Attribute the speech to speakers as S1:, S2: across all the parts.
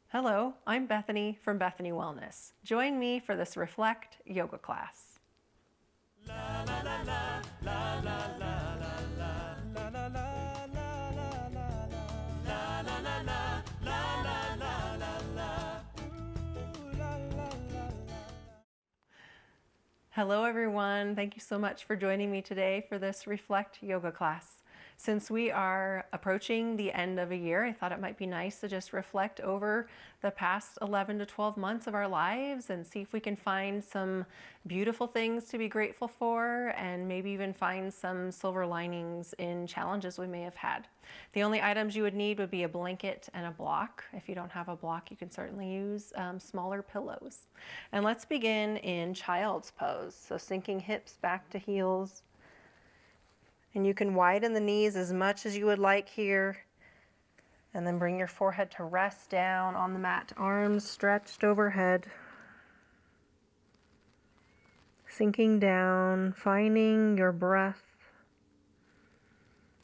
S1: Hello, I'm Bethany from Bethany Wellness. Join me for this Reflect yoga class. Hello everyone, thank you so much for joining me today for this Reflect yoga class. Since we are approaching the end of a year, I thought it might be nice to just reflect over the past 11 to 12 months of our lives and see if we can find some beautiful things to be grateful for and maybe even find some silver linings in challenges we may have had. The only items you would need would be a blanket and a block. If you don't have a block, you can certainly use smaller pillows. And let's begin in child's pose. So sinking hips back to heels. And you can widen the knees as much as you would like here. And then bring your forehead to rest down on the mat, arms stretched overhead. Sinking down, finding your breath,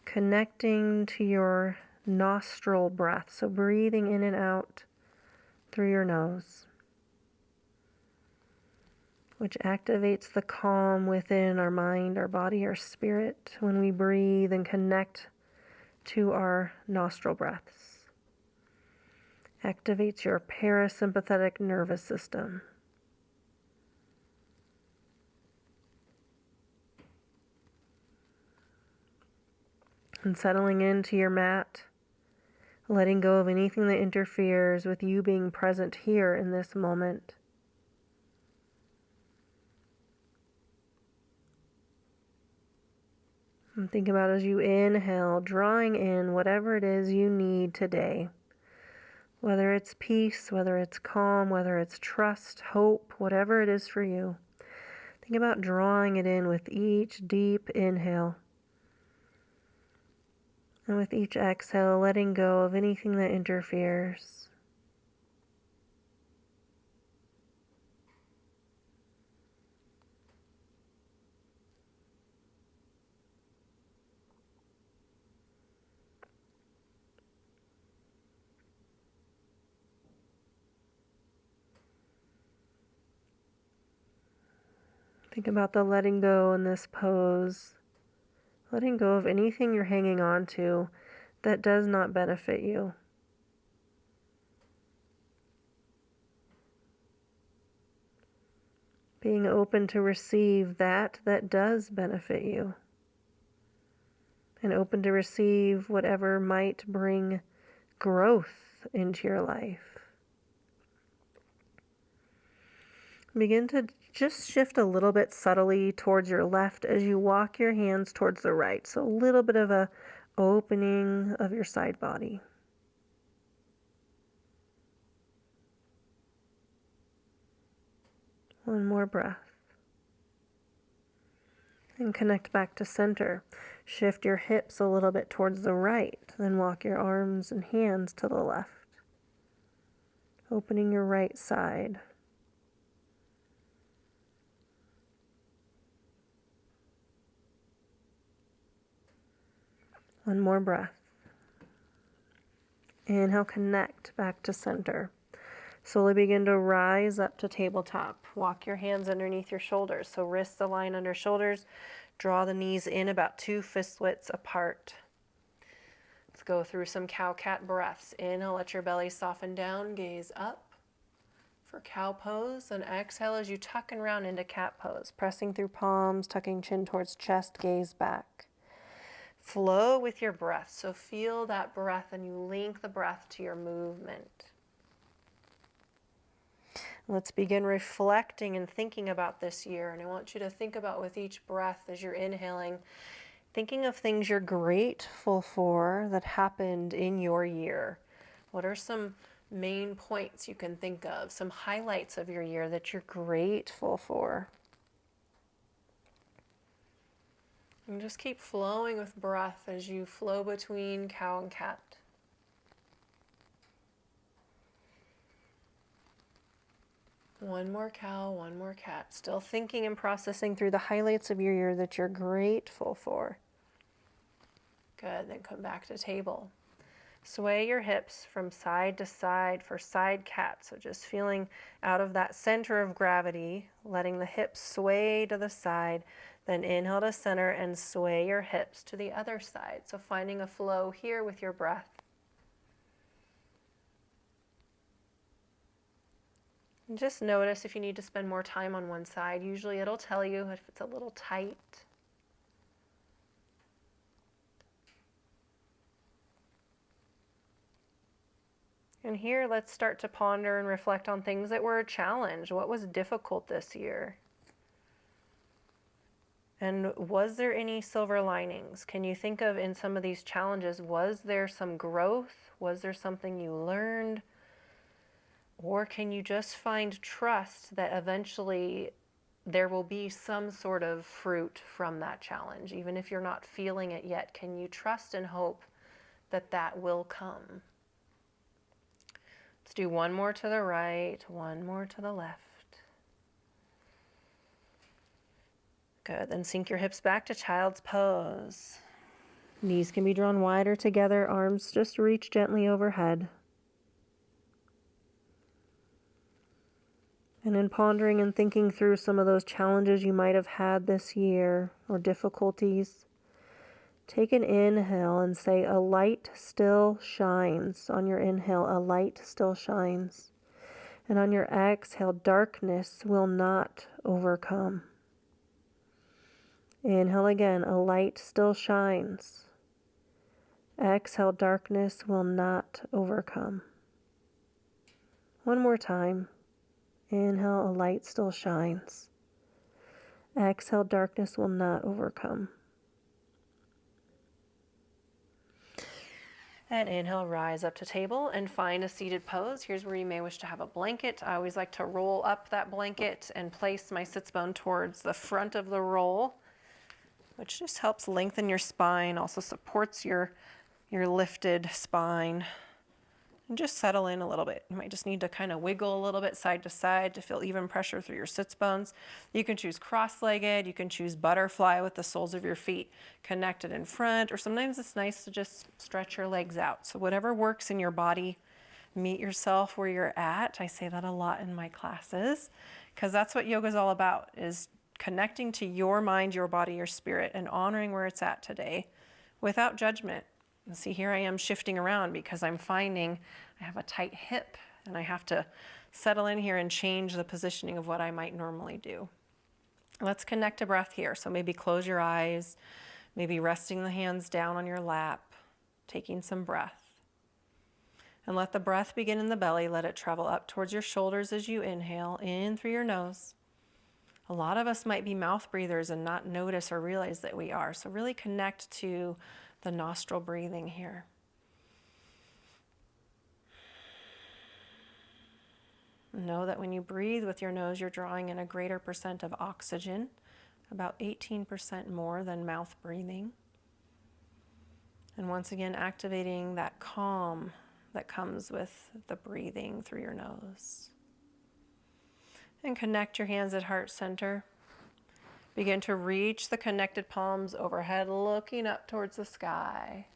S1: connecting to your nostril breath. So breathing in and out through your nose, which activates the calm within our mind, our body, our spirit when we breathe and connect to our nostril breaths. Activates your parasympathetic nervous system. And settling into your mat, letting go of anything that interferes with you being present here in this moment. And think about as you inhale, drawing in whatever it is you need today. Whether it's peace, whether it's calm, whether it's trust, hope, whatever it is for you. Think about drawing it in with each deep inhale. And with each exhale, letting go of anything that interferes. Think about the letting go in this pose. Letting go of anything you're hanging on to that does not benefit you. Being open to receive that does benefit you. And open to receive whatever might bring growth into your life. Begin to just shift a little bit subtly towards your left as you walk your hands towards the right. So a little bit of a opening of your side body. One more breath. And connect back to center. Shift your hips a little bit towards the right. Then walk your arms and hands to the left. Opening your right side. One more breath. Inhale, connect back to center. Slowly begin to rise up to tabletop. Walk your hands underneath your shoulders. So wrists align under shoulders. Draw the knees in about 2 fist widths apart. Let's go through some cow-cat breaths. Inhale, let your belly soften down. Gaze up for cow pose. And exhale as you tuck and round into cat pose. Pressing through palms, tucking chin towards chest, gaze back. Flow with your breath. So feel that breath and you link the breath to your movement. Let's begin reflecting and thinking about this year. And I want you to think about with each breath as you're inhaling, thinking of things you're grateful for that happened in your year. What are some main points you can think of? Some highlights of your year that you're grateful for? And just keep flowing with breath as you flow between cow and cat. One more cow, one more cat. Still thinking and processing through the highlights of your year that you're grateful for. Good, then come back to table. Sway your hips from side to side for side cat. So just feeling out of that center of gravity, letting the hips sway to the side. Then inhale to center and sway your hips to the other side. So finding a flow here with your breath. And just notice if you need to spend more time on one side. Usually it'll tell you if it's a little tight. And here, let's start to ponder and reflect on things that were a challenge. What was difficult this year? And was there any silver linings? Can you think of in some of these challenges, was there some growth? Was there something you learned? Or can you just find trust that eventually there will be some sort of fruit from that challenge? Even if you're not feeling it yet, can you trust and hope that that will come? Let's do one more to the right, one more to the left. Good, then sink your hips back to child's pose. Knees can be drawn wider together, arms just reach gently overhead. And in pondering and thinking through some of those challenges you might have had this year or difficulties, take an inhale and say, a light still shines. On your inhale, a light still shines. And on your exhale, darkness will not overcome. Inhale again, a light still shines. Exhale, darkness will not overcome. One more time. Inhale, a light still shines. Exhale, darkness will not overcome. And inhale, rise up to table and find a seated pose. Here's where you may wish to have a blanket. I always like to roll up that blanket and place my sits bone towards the front of the roll, which just helps lengthen your spine, also supports your lifted spine. And just settle in a little bit. You might just need to kind of wiggle a little bit side to side to feel even pressure through your sits bones. You can choose cross-legged, you can choose butterfly with the soles of your feet connected in front, or sometimes it's nice to just stretch your legs out. So whatever works in your body, meet yourself where you're at. I say that a lot in my classes, because that's what yoga is all about, is connecting to your mind, your body, your spirit, and honoring where it's at today without judgment. And see, here I am shifting around because I'm finding I have a tight hip and I have to settle in here and change the positioning of what I might normally do. Let's connect to breath here. So maybe close your eyes, maybe resting the hands down on your lap, taking some breath. And let the breath begin in the belly. Let it travel up towards your shoulders as you inhale, in through your nose. A lot of us might be mouth breathers and not notice or realize that we are. So really connect to the nostril breathing here. Know that when you breathe with your nose, you're drawing in a greater percent of oxygen, about 18% more than mouth breathing. And once again, activating that calm that comes with the breathing through your nose. And connect your hands at heart center. Begin to reach the connected palms overhead, looking up towards the sky.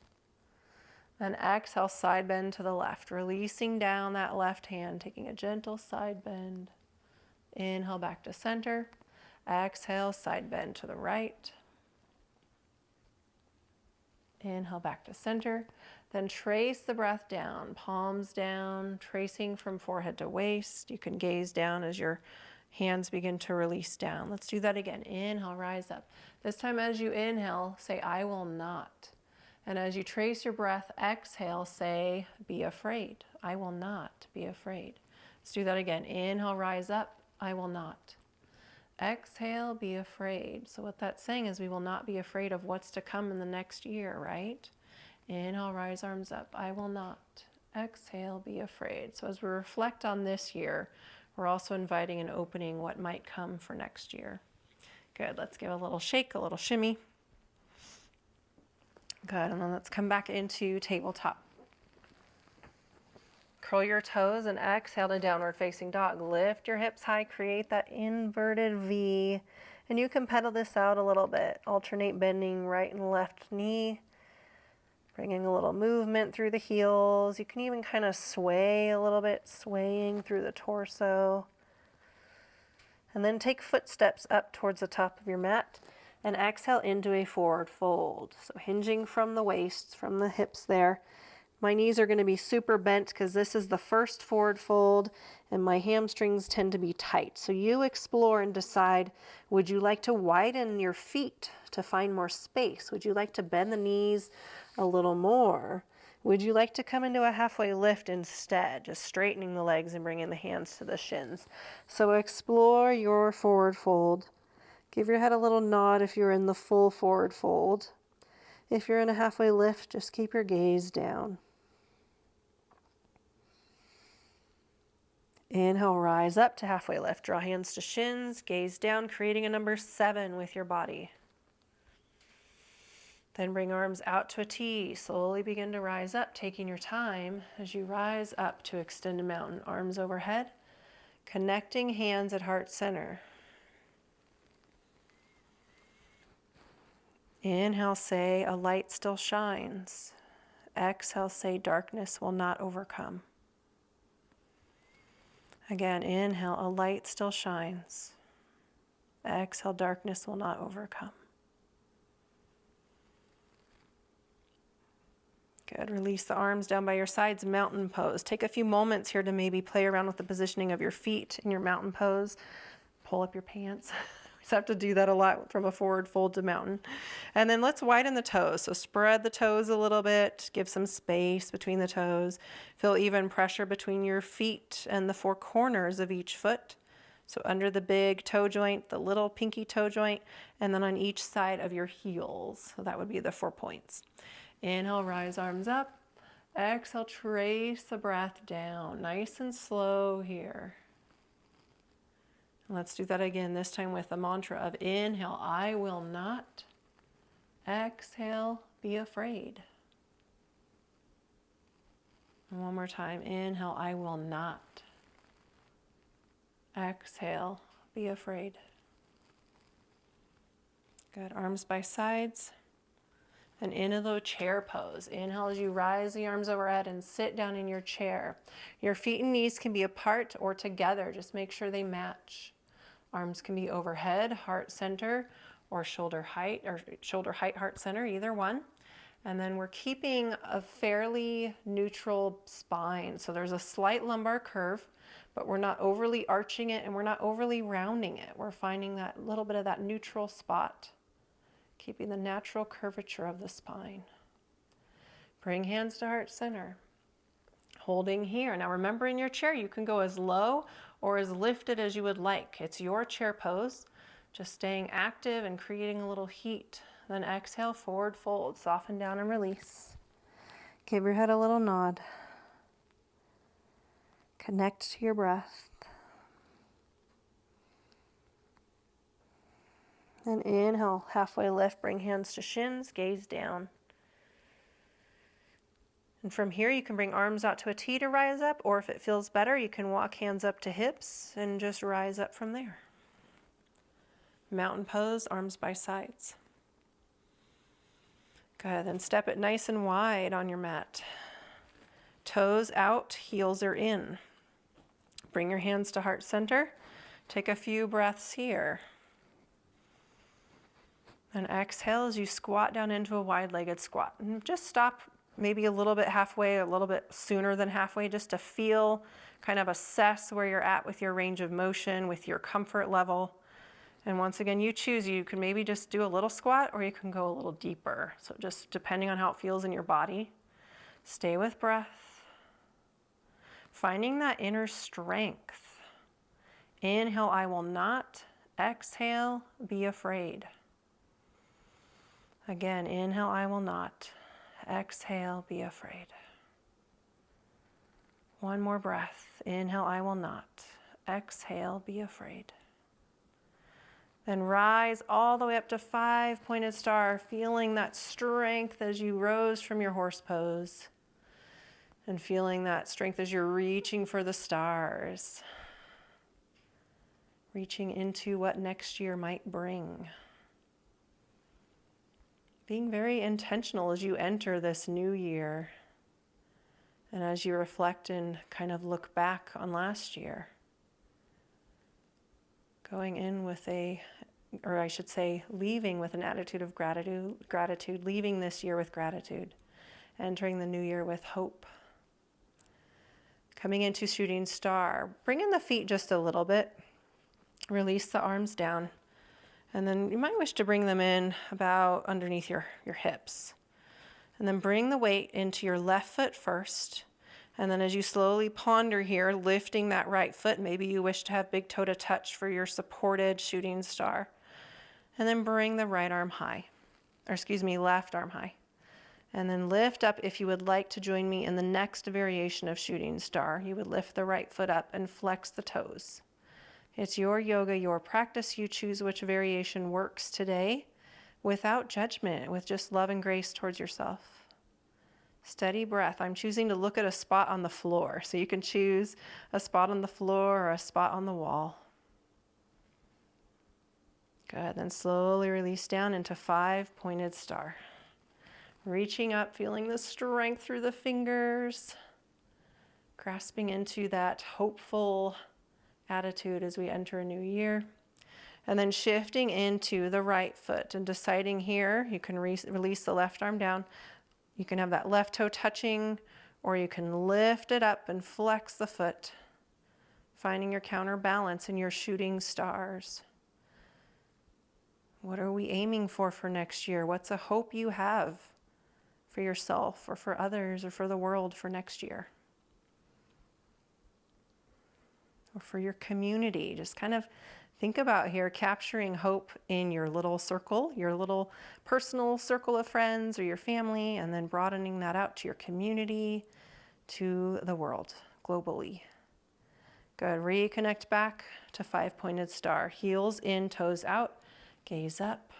S1: Then exhale, side bend to the left, releasing down that left hand, taking a gentle side bend. Inhale back to center. Exhale, side bend to the right. Inhale back to center. Then trace the breath down, palms down, tracing from forehead to waist. You can gaze down as your hands begin to release down. Let's do that again. Inhale, rise up. This time as you inhale, say, I will not. And as you trace your breath, exhale, say, be afraid. I will not be afraid. Let's do that again. Inhale, rise up. I will not. Exhale, be afraid. So what that's saying is we will not be afraid of what's to come in the next year, right? Inhale, rise arms up. I will not. Exhale, be afraid. So as we reflect on this year, we're also inviting and opening what might come for next year. Good, let's give a little shake, a little shimmy. Good, and then let's come back into tabletop. Curl your toes and exhale to downward facing dog. Lift your hips high, create that inverted V. And you can pedal this out a little bit. Alternate bending right and left knee. Bringing a little movement through the heels. You can even kind of sway a little bit, swaying through the torso. And then take footsteps up towards the top of your mat and exhale into a forward fold. So hinging from the waist, from the hips there. My knees are going to be super bent because this is the first forward fold and my hamstrings tend to be tight. So you explore and decide, would you like to widen your feet to find more space? Would you like to bend the knees a little more? Would you like to come into a halfway lift instead, just straightening the legs and bringing the hands to the shins? So explore your forward fold. Give your head a little nod if you're in the full forward fold. If you're in a halfway lift, just keep your gaze down. Inhale, rise up to halfway lift. Draw hands to shins, gaze down, creating a number 7 with your body. Then bring arms out to a T. Slowly begin to rise up, taking your time as you rise up to extended mountain. Arms overhead, connecting hands at heart center. Inhale, say, a light still shines. Exhale, say, darkness will not overcome. Again, inhale, a light still shines. Exhale, darkness will not overcome. Good. Release the arms down by your sides, mountain pose. Take a few moments here to maybe play around with the positioning of your feet in your mountain pose. Pull up your pants. We just have to do that a lot from a forward fold to mountain. And then let's widen the toes. So spread the toes a little bit. Give some space between the toes. Feel even pressure between your feet and the 4 corners of each foot. So under the big toe joint, the little pinky toe joint, and then on each side of your heels. So that would be the 4 points. Inhale, rise arms up. Exhale, trace the breath down. Nice and slow here. Let's do that again, this time with the mantra of inhale, I will not. Exhale, be afraid. And one more time, inhale, I will not. Exhale, be afraid. Good, arms by sides. And into the chair pose. Inhale as you rise the arms overhead and sit down in your chair. Your feet and knees can be apart or together. Just make sure they match. Arms can be overhead, heart center, or shoulder height, heart center, either one. And then we're keeping a fairly neutral spine. So there's a slight lumbar curve, but we're not overly arching it and we're not overly rounding it. We're finding that little bit of that neutral spot, keeping the natural curvature of the spine. Bring hands to heart center. Holding here. Now remember, in your chair, you can go as low or as lifted as you would like. It's your chair pose. Just staying active and creating a little heat. Then exhale, forward fold. Soften down and release. Give your head a little nod. Connect to your breath. And inhale, halfway lift, bring hands to shins, gaze down. And from here, you can bring arms out to a T to rise up, or if it feels better, you can walk hands up to hips and just rise up from there. Mountain pose, arms by sides. Good, then step it nice and wide on your mat. Toes out, heels are in. Bring your hands to heart center. Take a few breaths here. And exhale as you squat down into a wide-legged squat. And just stop maybe a little bit halfway, a little bit sooner than halfway, just to feel, kind of assess where you're at with your range of motion, with your comfort level. And once again, you choose. You can maybe just do a little squat or you can go a little deeper. So just depending on how it feels in your body. Stay with breath. Finding that inner strength. Inhale, I will not. Exhale, be afraid. Again, inhale, I will not. Exhale, be afraid. One more breath. Inhale, I will not. Exhale, be afraid. Then rise all the way up to 5-pointed star, feeling that strength as you rose from your horse pose. And feeling that strength as you're reaching for the stars. Reaching into what next year might bring. being very intentional as you enter this new year and as you reflect and kind of look back on last year. Going in with leaving with an attitude of gratitude, leaving this year with gratitude, entering the new year with hope. Coming into shooting star, bring in the feet just a little bit, release the arms down, and then you might wish to bring them in about underneath your hips. And then bring the weight into your left foot first, and then as you slowly ponder here, lifting that right foot, maybe you wish to have big toe to touch for your supported shooting star. And then bring the left arm high. And then lift up. If you would like to join me in the next variation of shooting star, you would lift the right foot up and flex the toes. It's your yoga, your practice. You choose which variation works today without judgment, with just love and grace towards yourself. Steady breath. I'm choosing to look at a spot on the floor. So you can choose a spot on the floor or a spot on the wall. Good. Then slowly release down into 5-pointed star. Reaching up, feeling the strength through the fingers. Grasping into that hopeful attitude as we enter a new year. And then shifting into the right foot and deciding here, you can release the left arm down. You can have that left toe touching, or you can lift it up and flex the foot. Finding your counterbalance in your shooting stars. What are we aiming for next year? What's a hope you have for yourself or for others or for the world for next year? Or for your community? Just kind of think about here, capturing hope in your little circle, your little personal circle of friends or your family, and then broadening that out to your community, to the world, globally. Good. Reconnect back to 5-pointed star. Heels in, toes out. Gaze up.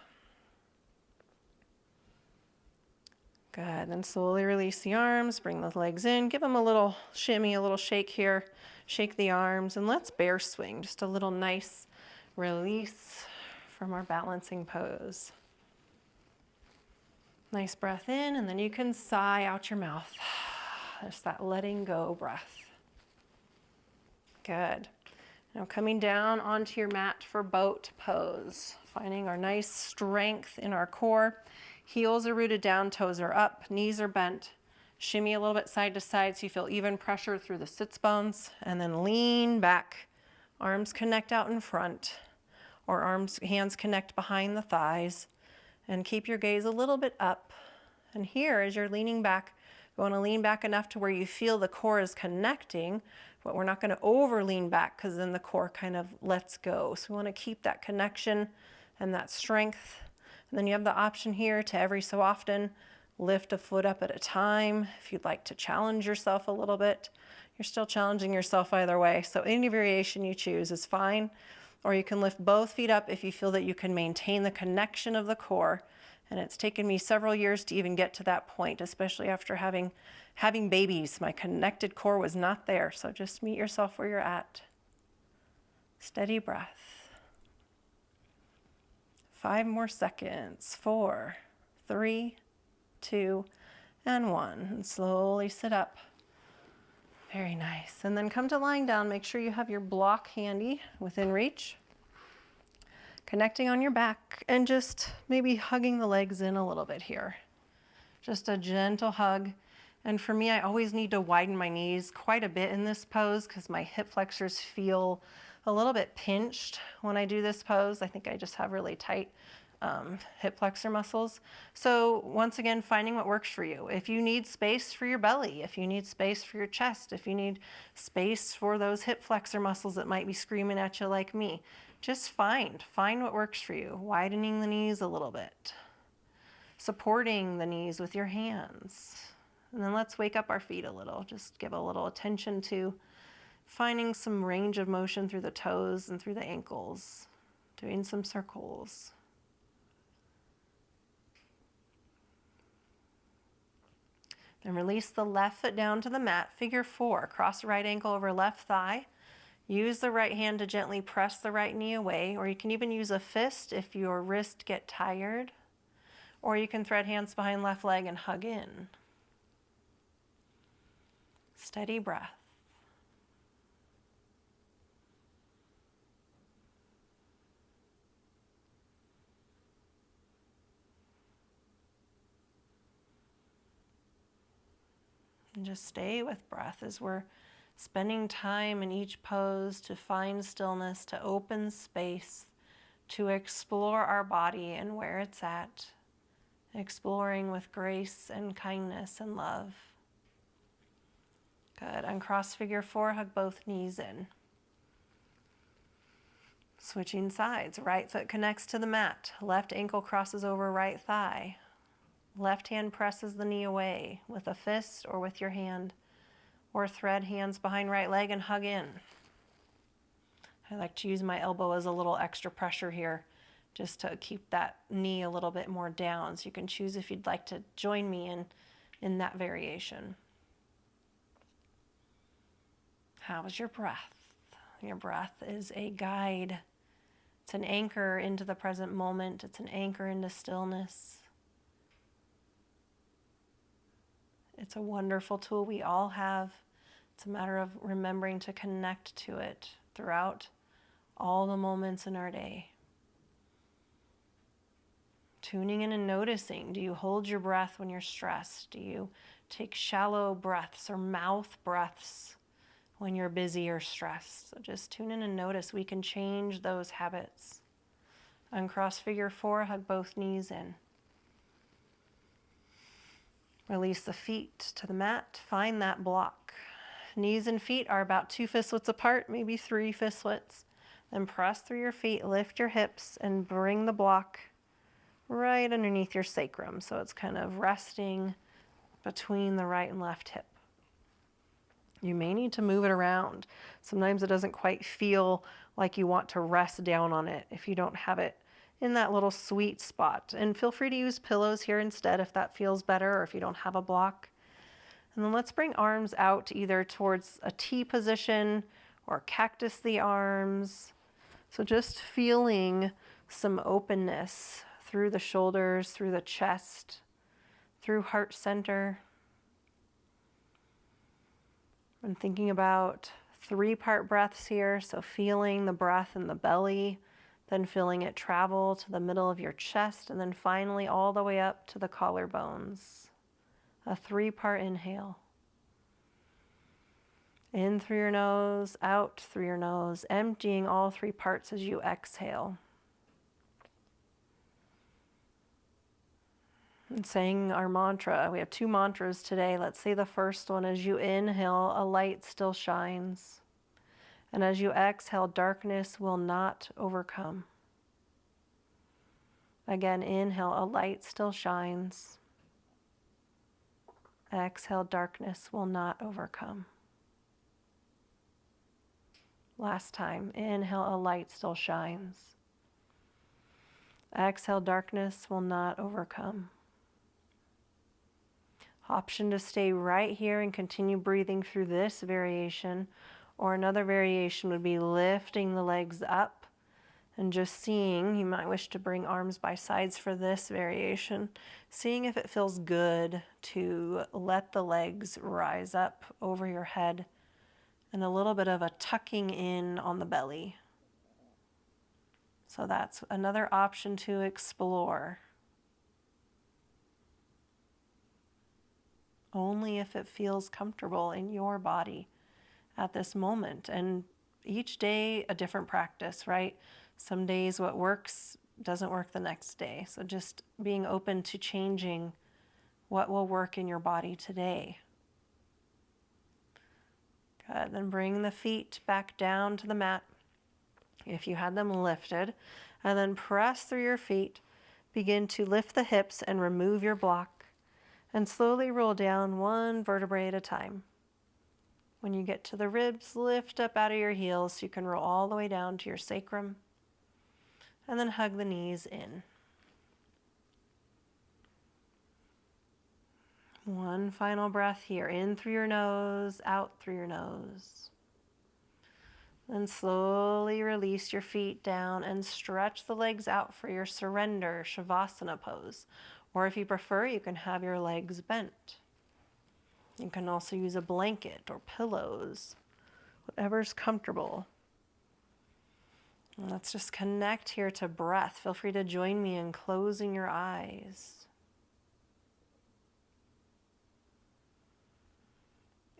S1: Good. Then slowly release the arms. Bring the legs in. Give them a little shimmy, a little shake here. Shake the arms. And let's bear swing. Just a little nice release from our balancing pose. Nice breath in. And then you can sigh out your mouth. Just that letting go breath. Good. Now coming down onto your mat for boat pose. Finding our nice strength in our core. Heels are rooted down, toes are up, knees are bent. Shimmy a little bit side to side so you feel even pressure through the sits bones. And then lean back. Arms connect out in front. Or hands connect behind the thighs. And keep your gaze a little bit up. And here, as you're leaning back, you want to lean back enough to where you feel the core is connecting, but we're not going to over lean back because then the core kind of lets go. So we want to keep that connection and that strength. And then you have the option here to every so often lift a foot up at a time. If you'd like to challenge yourself a little bit, you're still challenging yourself either way. So any variation you choose is fine. Or you can lift both feet up if you feel that you can maintain the connection of the core. And it's taken me several years to even get to that point, especially after having babies. My connected core was not there. So just meet yourself where you're at. Steady breath. 5 more seconds. 4, 3, 2, and 1. And slowly sit up. Very nice. And then come to lying down. Make sure you have your block handy within reach. Connecting on your back and just maybe hugging the legs in a little bit here. Just a gentle hug. And for me, I always need to widen my knees quite a bit in this pose because my hip flexors feel a little bit pinched when I do this pose. I think I just have really tight hip flexor muscles. So once again, finding what works for you. If you need space for your belly, if you need space for your chest, if you need space for those hip flexor muscles that might be screaming at you like me, just find what works for you. Widening the knees a little bit. Supporting the knees with your hands. And then let's wake up our feet a little. Just give a little attention to finding some range of motion through the toes and through the ankles. Doing some circles. Then release the left foot down to the mat. Figure 4. Cross the right ankle over left thigh. Use the right hand to gently press the right knee away, or you can even use a fist if your wrist get tired. Or you can thread hands behind left leg and hug in. Steady breath. And just stay with breath as we're spending time in each pose to find stillness, to open space, to explore our body and where it's at, exploring with grace and kindness and love. Good. Uncross figure 4, hug both knees in. Switching sides. Right foot connects to the mat. Left ankle crosses over right thigh. Left hand presses the knee away with a fist or with your hand, or thread hands behind right leg and hug in. I like to use my elbow as a little extra pressure here just to keep that knee a little bit more down. So you can choose if you'd like to join me in that variation. How is your breath? Your breath is a guide. It's an anchor into the present moment. It's an anchor into stillness. It's a wonderful tool we all have. It's a matter of remembering to connect to it throughout all the moments in our day. Tuning in and noticing. Do you hold your breath when you're stressed? Do you take shallow breaths or mouth breaths when you're busy or stressed? So just tune in and notice. We can change those habits. Uncross figure 4, hug both knees in. Release the feet to the mat. Find that block. Knees and feet are about 2 fistlets apart, maybe 3 fistlets. Then press through your feet, lift your hips, and bring the block right underneath your sacrum. So it's kind of resting between the right and left hip. You may need to move it around. Sometimes it doesn't quite feel like you want to rest down on it if you don't have it in that little sweet spot. And feel free to use pillows here instead if that feels better, or if you don't have a block. And then let's bring arms out either towards a T position or cactus the arms. So just feeling some openness through the shoulders, through the chest, through heart center. I'm thinking about 3-part breaths here. So feeling the breath in the belly, then feeling it travel to the middle of your chest, and then finally all the way up to the collarbones. A 3-part inhale. In through your nose, out through your nose, emptying all 3 parts as you exhale. And saying our mantra. We have 2 mantras today. Let's say the first one. As you inhale, a light still shines. And as you exhale, darkness will not overcome. Again, inhale, a light still shines. Exhale, darkness will not overcome. Last time, inhale, a light still shines. Exhale, darkness will not overcome. Option to stay right here and continue breathing through this variation, or another variation would be lifting the legs up and just seeing. You might wish to bring arms by sides for this variation, seeing if it feels good to let the legs rise up over your head, and a little bit of a tucking in on the belly. So that's another option to explore. Only if it feels comfortable in your body at this moment. And each day a different practice, right? Some days what works doesn't work the next day. So just being open to changing what will work in your body today. Good. Then bring the feet back down to the mat if you had them lifted, and then press through your feet. Begin to lift the hips and remove your block. And slowly roll down 1 vertebrae at a time. When you get to the ribs, lift up out of your heels so you can roll all the way down to your sacrum. And then hug the knees in. 1 final breath here. In through your nose, out through your nose. Then slowly release your feet down and stretch the legs out for your surrender Shavasana pose, Or if you prefer, you can have your legs bent. You can also use a blanket or pillows, whatever's comfortable. And let's just connect here to breath. Feel free to join me in closing your eyes.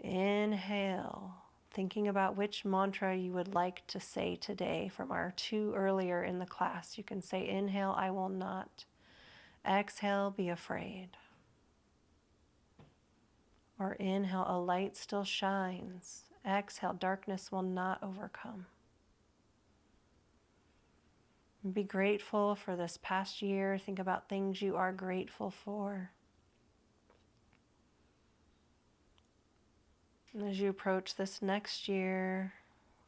S1: Inhale, thinking about which mantra you would like to say today from our 2 earlier in the class. You can say, inhale, I will not. Exhale, be afraid. Or inhale, a light still shines. Exhale, darkness will not overcome. And be grateful for this past year. Think about things you are grateful for. And as you approach this next year,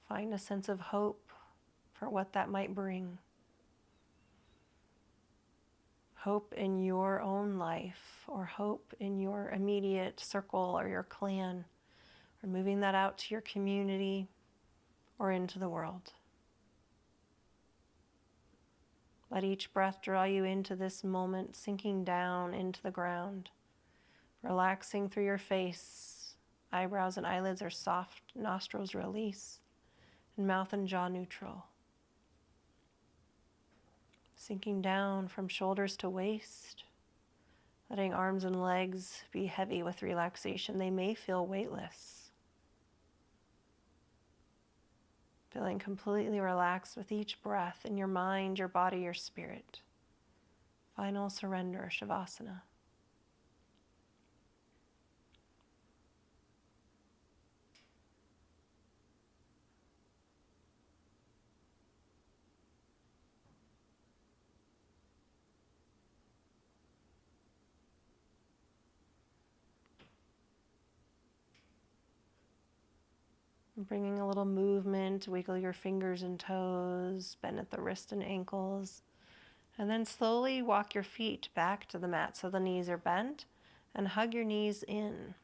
S1: find a sense of hope for what that might bring. Hope in your own life, or hope in your immediate circle or your clan, or moving that out to your community or into the world. Let each breath draw you into this moment, sinking down into the ground, relaxing through your face. Eyebrows and eyelids are soft, nostrils release, and mouth and jaw neutral. Sinking down from shoulders to waist, letting arms and legs be heavy with relaxation. They may feel weightless. Feeling completely relaxed with each breath in your mind, your body, your spirit. Final surrender, Shavasana. Bringing a little movement, wiggle your fingers and toes, bend at the wrist and ankles, and then slowly walk your feet back to the mat so the knees are bent, and hug your knees in.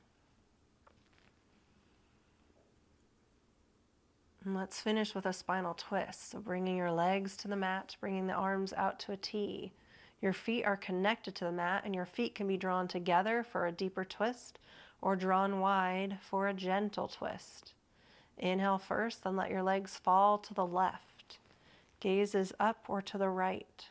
S1: And let's finish with a spinal twist. So bringing your legs to the mat, bringing the arms out to a T. Your feet are connected to the mat, and your feet can be drawn together for a deeper twist or drawn wide for a gentle twist. Inhale first, then let your legs fall to the left. Gaze is up or to the right.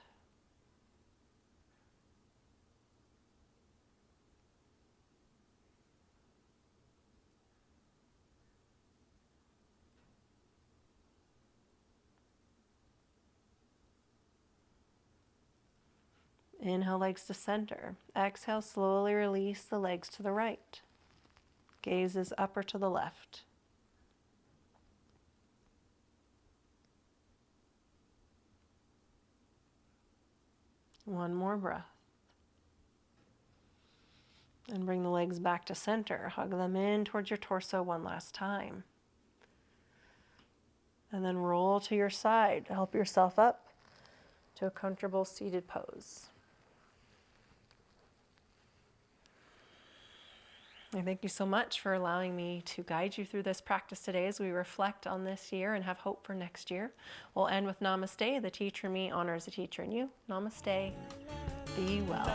S1: Inhale, legs to center. Exhale, slowly release the legs to the right. Gaze is up or to the left. One more breath. And bring the legs back to center. Hug them in towards your torso one last time. And then roll to your side to help yourself up to a comfortable seated pose. I thank you so much for allowing me to guide you through this practice today as we reflect on this year and have hope for next year. We'll end with Namaste. The teacher in me honors the teacher in you. Namaste. Be well.